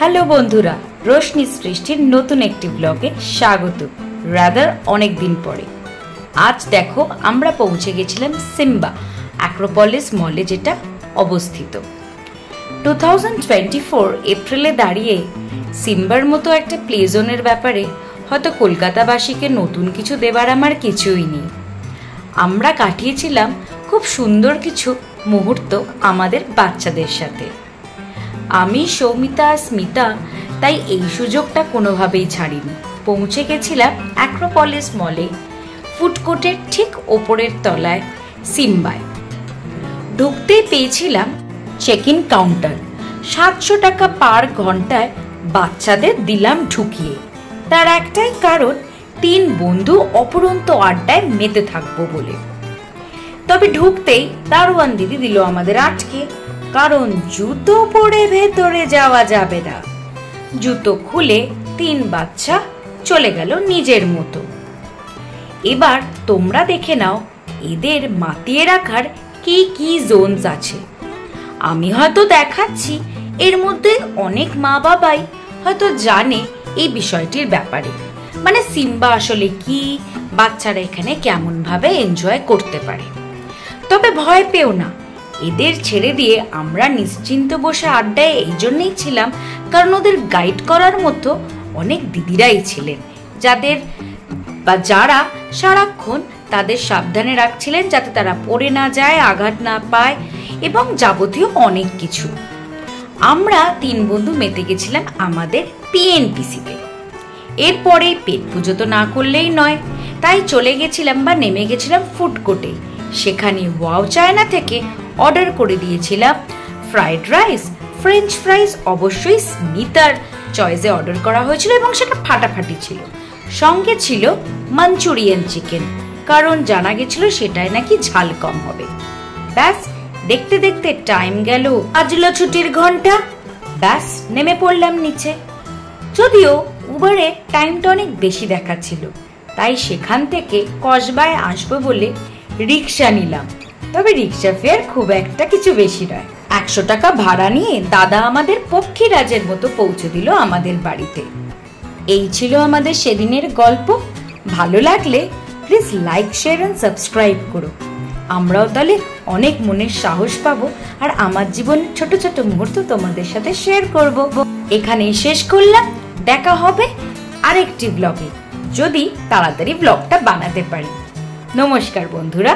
Hello বন্ধুরা, রোশনি সৃষ্টির নতুন একটি ব্লগে স্বাগত। রাদার অনেক দিন পরে আজ দেখো আমরা পৌঁছে গেছিলাম সিম্বা অ্যাক্রোপলিস মলে, যেটা অবস্থিত। 2024 এপ্রিলে দাঁড়িয়ে সিম্বার মতো একটা প্লে জোনের ব্যাপারে হয়তো কলকাতাবাসীকে নতুন কিছু দেবার আমার কিছুই নেই। আমরা কাটিয়েছিলাম খুব সুন্দর কিছু মুহূর্ত আমাদের বাচ্চাদের সাথে। আমি, সৌমিতা, স্মিতা তাই এই সুযোগটা কোনোভাবেই ছাড়িনি। পৌঁছে গেছিলাম অ্যাক্রোপলিস মলে, ফুড কোর্টের ঠিক ওপরের তলায় সিম্বায়। ঢুকতেই পেয়েছিলাম চেক ইন কাউন্টার। 700 টাকা পার ঘন্টায় বাচ্চাদের দিলাম ঢুকিয়ে। তার একটাই কারণ, 3 বন্ধু অপরন্ত আড্ডায় মেতে থাকবো বলে। তবে ঢুকতেই দারোয়ান দিদি দিল আমাদের আটকে, কারণ জুতো পরে ভেতরে যাওয়া যাবে না। জুতো খুলে 3 বাচ্চা চলে গেল নিজের মতো। এবার তোমরা দেখে নাও এদের মাতিয়ে রাখার কি কি জোনস আছে। আমি হয়তো দেখাচ্ছি, এর মধ্যে অনেক মা বাবাই হয়তো জানে এই বিষয়টির ব্যাপারে, মানে সিম্বা আসলে কি, বাচ্চারা এখানে কেমন ভাবে এনজয় করতে পারে। তবে ভয় পেও না, এদের ছেড়ে দিয়ে আমরা নিশ্চিন্ত বসে আড্ডায় এই জন্যই ছিলাম কারণ ওদের গাইড করার মতো অনেক দিদিরাই ছিলেন, যারা সারাক্ষণ তাদের সাবধানে রাখছিলেন যাতে তারা পড়ে না যায়, আঘাত না পায় এবং যাবতীয় অনেক কিছু। আমরা 3 বন্ধু মেতে গেছিলাম আমাদের পিএনপিসিতে। এরপরে পেট পুজো তো না করলেই নয়, তাই চলে গেছিলাম বা নেমে গেছিলাম ফুড কোর্টে। সেখানে ওয়াও চায়না থেকে অর্ডার করে দিয়েছিলাম ফ্রাইড রাইস, ফ্রেঞ্চ ফ্রাইজ। অবশ্যই স্মিতার চয়েসে অর্ডার করা হয়েছিল এবং সেটা ফাটাফাটি ছিল। সঙ্গে ছিল মাঞ্চুরিয়ান চিকেন, কারণ জানা গেছিল সেটাই নাকি ঝাল কম হবে। ব্যাস, দেখতে দেখতে টাইম গেল, বাজলো ছুটির ঘন্টা। ব্যাস, নেমে পড়লাম নিচে। যদিও উবারে টাইমটা অনেক বেশি দেখাচ্ছিল, তাই সেখান থেকে কসবায় আসবো বলে রিক্সা নিলাম। তবে রিক্সা ফেয়ার খুব একটা কিছু বেশি নয়। 100 টাকা ভাড়া নিয়ে দাদা আমাদের পক্ষীরাজের মতো পৌঁছে দিল আমাদের বাড়িতে। এই ছিল আমাদের সেদিনের গল্প। ভালো লাগলে please like, share and subscribe করো। আমরাও তাহলে অনেক মনের সাহস পাবো আর আমার জীবনের ছোট ছোট মুহূর্ত তোমাদের সাথে শেয়ার করব। এখানেই শেষ করলাম, দেখা হবে আরেকটি ব্লগে, যদি তাড়াতাড়ি ব্লগটা বানাতে পারি। নমস্কার বন্ধুরা।